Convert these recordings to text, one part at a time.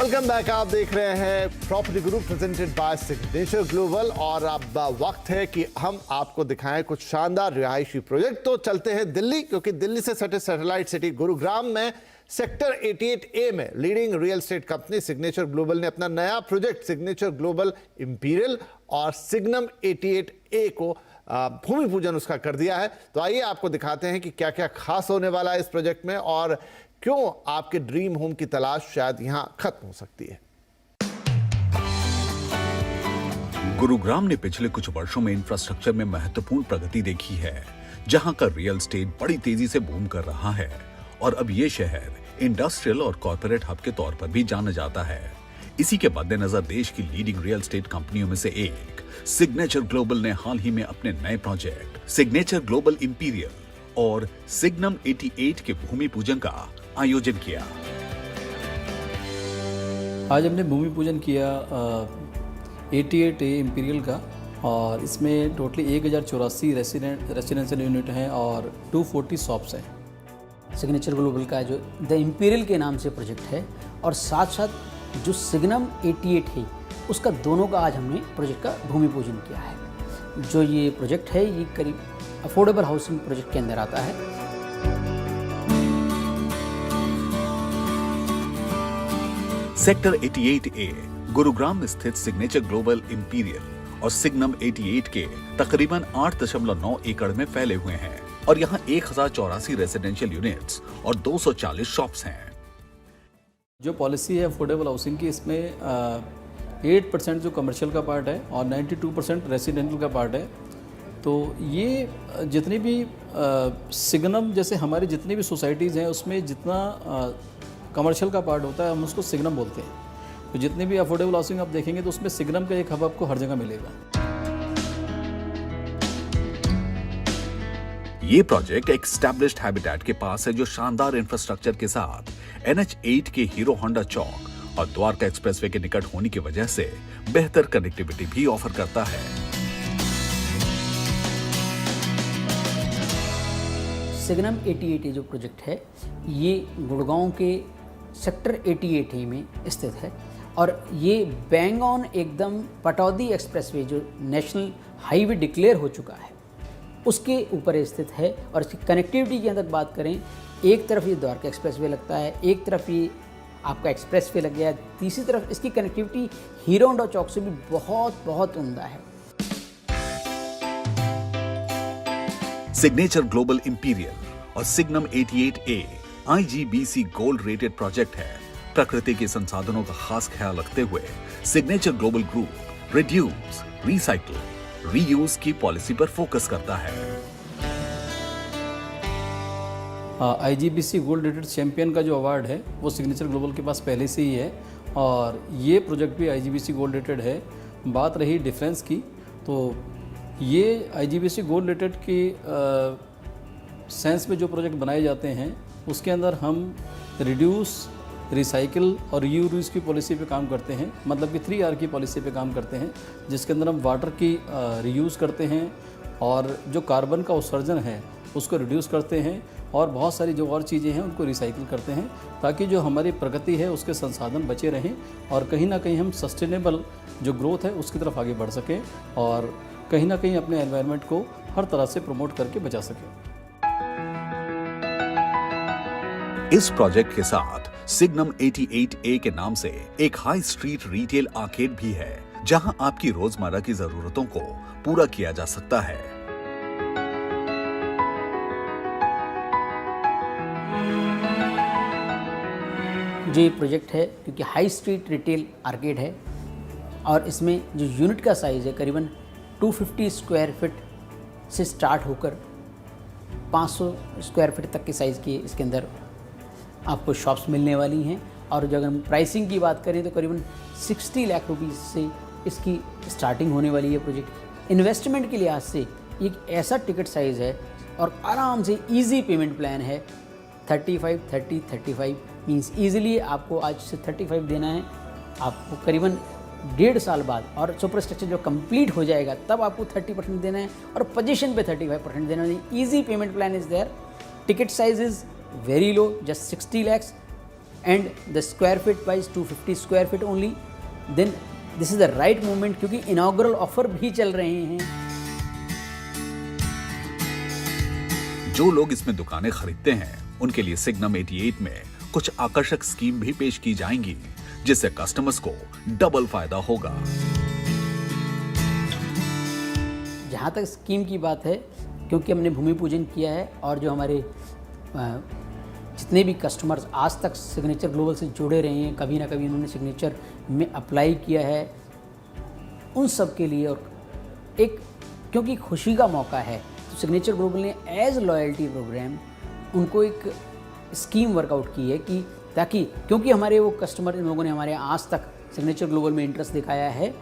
Welcome back. आप देख रहे हैं property Guru presented by signature global और अब वक्त है कि हम आपको दिखाएं कुछ शानदार रिहायशी प्रोजेक्ट। तो चलते हैं दिल्ली, क्योंकि दिल्ली से सटे सैटेलाइट सिटी गुरुग्राम में सेक्टर 88A में leading real estate company signature global ने अपना नया प्रोजेक्ट सिग्नेचर ग्लोबल इंपीरियल और सिग्नम 88A को भूमि पूजन उसका कर दिया है। तो आइए आपको दिखाते हैं कि क्या क्या खास होने वाला है इस प्रोजेक्ट में और क्यों आपके ड्रीम होम की तलाश शायद यहां खत्म हो सकती है। गुरुग्राम ने पिछले कुछ वर्षों में इंफ्रास्ट्रक्चर में महत्वपूर्ण प्रगति देखी है, जहां का रियल एस्टेट बड़ी तेजी से बूम कर रहा है और अब ये शहर इंडस्ट्रियल और कॉर्पोरेट हब के तौर पर भी जाना जाता है। इसी के मद्देनजर देश की लीडिंग रियल एस्टेट कंपनियों में से एक सिग्नेचर ग्लोबल ने हाल ही में अपने नए प्रोजेक्ट सिग्नेचर ग्लोबल इंपीरियल और सिग्नम 88 के भूमि पूजन का आयोजन किया। आज हमने भूमि पूजन किया 88A इंपीरियल का और इसमें टोटली 1084 रेसिडेंशियल यूनिट हैं और 240 शॉप्स हैं। सिग्नेचर ग्लोबल का जो द इंपीरियल के नाम से प्रोजेक्ट है और साथ साथ जो सिग्नम 88 है उसका दोनों का आज हमने प्रोजेक्ट का भूमि पूजन किया है। जो ये प्रोजेक्ट है ये करीब अफोर्डेबल हाउसिंग प्रोजेक्ट के अंदर आता है। सेक्टर 88A गुरुग्राम स्थित सिग्नेचर ग्लोबल इंपीरियल और सिग्नम 88 के तकरीबन 8.9 एकड़ में फैले हुए हैं और यहाँ 1084 रेजिडेंशियल यूनिट्स और 240 शॉप्स हैं। जो पॉलिसी है अफोर्डेबल हाउसिंग की, इसमें 8% जो कमर्शियल का पार्ट है और 92% रेसिडेंशियल का पार्ट है। तो ये जितनी भी सिग्नम जैसे हमारी जितनी भी सोसाइटीज़ हैं उसमें जितना कमर्शियल का पार्ट होता है हम उसको सिग्नम बोलते हैं। तो जितनी भी अफोर्डेबल हाउसिंग आप देखेंगे तो उसमें सिग्नम का एक हब आपको हर जगह मिलेगा। ये प्रोजेक्ट एक एस्टैब्लिश्ड हैबिटेट के पास है जो शानदार इंफ्रास्ट्रक्चर के साथ NH8 के हीरो होंडा चौक और द्वारका एक्सप्रेसवे के निकट होने की वजह से बेहतर कनेक्टिविटी भी ऑफर करता है। सिग्नम 88 जो प्रोजेक्ट है ये गुड़गांव के सेक्टर 88 में स्थित है और ये बैंग ऑन एकदम पटौदी एक्सप्रेसवे जो नेशनल हाईवे डिक्लेयर हो चुका है उसके ऊपर स्थित है। और इसकी कनेक्टिविटी की अगर बात करें, एक तरफ ये द्वारका एक्सप्रेसवे लगता है, एक तरफ ये आपका एक्सप्रेसवे लग गया, तीसरी तरफ इसकी कनेक्टिविटी हीरो होंडा चौक से भी बहुत बहुत उम्दा है। सिग्नेचर ग्लोबल इंपीरियल और signum 88A IGBC gold rated project है। प्रकृति के संसाधनों का खास ख्याल रखते हुए signature global group reduce, recycle, reuse की पॉलिसी पर फोकस करता है। IGBC गोल्ड रेटेड चैंपियन का जो अवार्ड है वो सिग्नेचर ग्लोबल के पास पहले से ही है और ये प्रोजेक्ट भी IGBC गोल्ड रेटेड है। बात रही डिफरेंस की, तो ये IGBC गोल्ड रेटेड की सेंस में जो प्रोजेक्ट बनाए जाते हैं उसके अंदर हम रिड्यूस, रिसाइकिल और रीयूज की पॉलिसी पे काम करते हैं। मतलब कि 3R की पॉलिसी पे काम करते हैं, जिसके अंदर हम वाटर की रीयूज़ करते हैं और जो कार्बन का उत्सर्जन है उसको रिड्यूस करते हैं और बहुत सारी जो और चीज़ें हैं उनको रिसाइकिल करते हैं, ताकि जो हमारी प्रगति है उसके संसाधन बचे रहें और कहीं ना कहीं हम सस्टेनेबल जो ग्रोथ है उसकी तरफ आगे बढ़ सकें और कहीं ना कहीं अपने एनवायरनमेंट को हर तरह से प्रमोट करके बचा सकें। इस प्रोजेक्ट के साथ सिग्नम 88A के नाम से एक हाई स्ट्रीट रिटेल आर्केड भी है, जहां आपकी रोजमर्रा की जरूरतों को पूरा किया जा सकता है। जो ये प्रोजेक्ट है क्योंकि हाई स्ट्रीट रिटेल आर्केड है और इसमें जो यूनिट का साइज़ है करीबन 250 स्क्वायर फीट से स्टार्ट होकर 500 स्क्वायर फीट तक के साइज़ की इसके अंदर आपको शॉप्स मिलने वाली हैं। और जो अगर हम प्राइसिंग की बात करें तो करीबन 60 लाख रुपीज़ से इसकी स्टार्टिंग होने वाली है। प्रोजेक्ट इन्वेस्टमेंट के लिहाज से एक ऐसा टिकट साइज़ है और आराम से इजी पेमेंट प्लान है। 35 मीन्स ईजिली आपको आज से 35 देना है, आपको करीबन 1.5 साल बाद और सुपर स्ट्रक्चर जो कंप्लीट हो जाएगा तब आपको 30% देना है और पोजीशन पे 35% देना है। Easy payment plan is there. Ticket size is very low, just 60 lakhs and the square feet price 250 square feet only, then this is the right moment क्योंकि inaugural offer भी चल रहे हैं। जो लोग इसमें दुकानें खरीदते हैं उनके लिए सिग्नम 88 में कुछ आकर्षक स्कीम भी पेश की जाएंगी जिससे कस्टमर्स को डबल फायदा होगा। जहाँ तक स्कीम की बात है, क्योंकि हमने भूमि पूजन किया है और जो हमारे जितने भी कस्टमर्स आज तक सिग्नेचर ग्लोबल से जुड़े रहे हैं, कभी ना कभी उन्होंने सिग्नेचर में अप्लाई किया है, उन सब के लिए और एक क्योंकि खुशी का मौका है तो सिग्नेचर ग्लोबल ने एज लॉयल्टी प्रोग्राम उनको एक स्कीम वर्कआउट की है कि ताकि क्योंकि हमारे वो कस्टमर इन लोगों ने हमारे आज तक सिग्नेचर ग्लोबल में इंटरेस्ट दिखाया है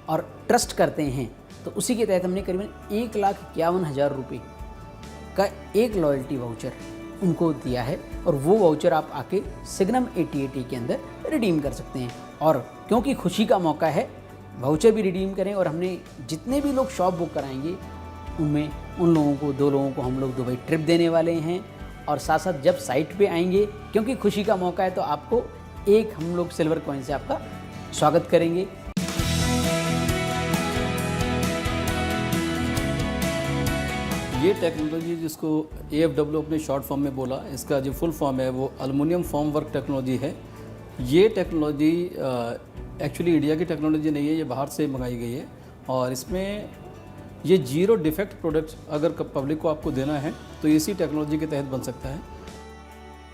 और ट्रस्ट करते हैं, तो उसी के तहत हमने करीबन 1,51,000 रुपये का एक लॉयल्टी वाउचर उनको दिया है और वो वाउचर आप आके सिग्नम 88 के अंदर रिडीम कर सकते हैं। और क्योंकि खुशी का मौका है, वाउचर भी रिडीम करें और हमने जितने भी लोग शॉप बुक कराएंगे उनमें उन लोगों को 2 लोगों को हम लोग दुबई ट्रिप देने वाले हैं और साथ साथ जब साइट पे आएंगे क्योंकि खुशी का मौका है तो आपको एक हम लोग सिल्वर कॉइन से आपका स्वागत करेंगे। ये टेक्नोलॉजी जिसको AFW अपने शॉर्ट फॉर्म में बोला, इसका जो फुल फॉर्म है वो एल्युमिनियम फॉर्म वर्क टेक्नोलॉजी है। ये टेक्नोलॉजी एक्चुअली इंडिया की टेक्नोलॉजी नहीं है, ये बाहर से मंगाई गई है और इसमें ये जीरो डिफेक्ट प्रोडक्ट अगर पब्लिक को आपको देना है तो इसी टेक्नोलॉजी के तहत बन सकता है।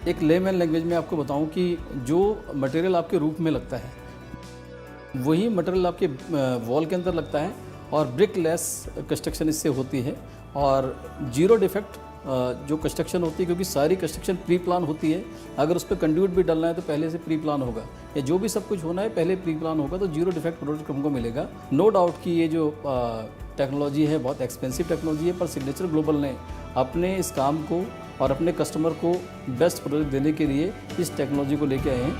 एक लेमैन लैंग्वेज में आपको बताऊं कि जो मटेरियल आपके रूफ में लगता है वही मटेरियल आपके वॉल के अंदर लगता है और ब्रिक लेस कंस्ट्रक्शन इससे होती है और जीरो डिफेक्ट जो कंस्ट्रक्शन होती है, क्योंकि सारी कंस्ट्रक्शन प्री प्लान होती है। अगर उस पर कंड्यूट भी डालना है तो पहले से प्री प्लान होगा, या जो भी सब कुछ होना है पहले प्री प्लान होगा, तो जीरो डिफेक्ट प्रोडक्ट हमको मिलेगा। नो डाउट कि ये जो टेक्नोलॉजी है बहुत एक्सपेंसिव टेक्नोलॉजी है, पर सिग्नेचर ग्लोबल ने अपने इस काम को और अपने कस्टमर को बेस्ट प्रोडक्ट देने के लिए इस टेक्नोलॉजी को लेके आए हैं।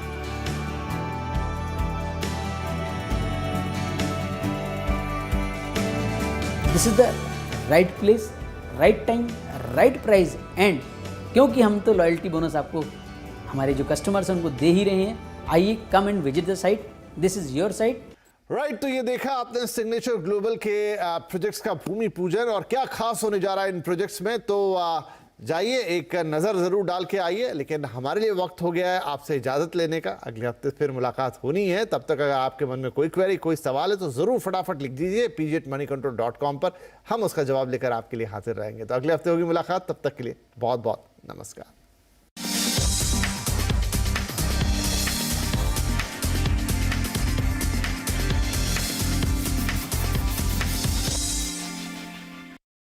This is the right place, right time, right price and क्योंकि हम तो लॉयल्टी बोनस आपको हमारे जो कस्टमर्स हैं उनको दे ही रहे हैं। आइए, come and visit the site, this is your site. Right, तो ये देखा आपने सिग्नेचर ग्लोबल के प्रोजेक्ट्स का भूमि पूजन और क्या खास होने जा रहा है इन प्रोजेक्ट्स में, तो जाइए एक नज़र ज़रूर डाल के आइए। लेकिन हमारे लिए वक्त हो गया है आपसे इजाज़त लेने का, अगले हफ्ते फिर मुलाकात होनी है। तब तक अगर आपके मन में कोई क्वेरी, कोई सवाल है तो ज़रूर फटाफट लिख दीजिए pg@moneycontrol.com पर, हम उसका जवाब लेकर आपके लिए हाजिर रहेंगे। तो अगले हफ्ते होगी मुलाकात, तब तक के लिए बहुत बहुत नमस्कार।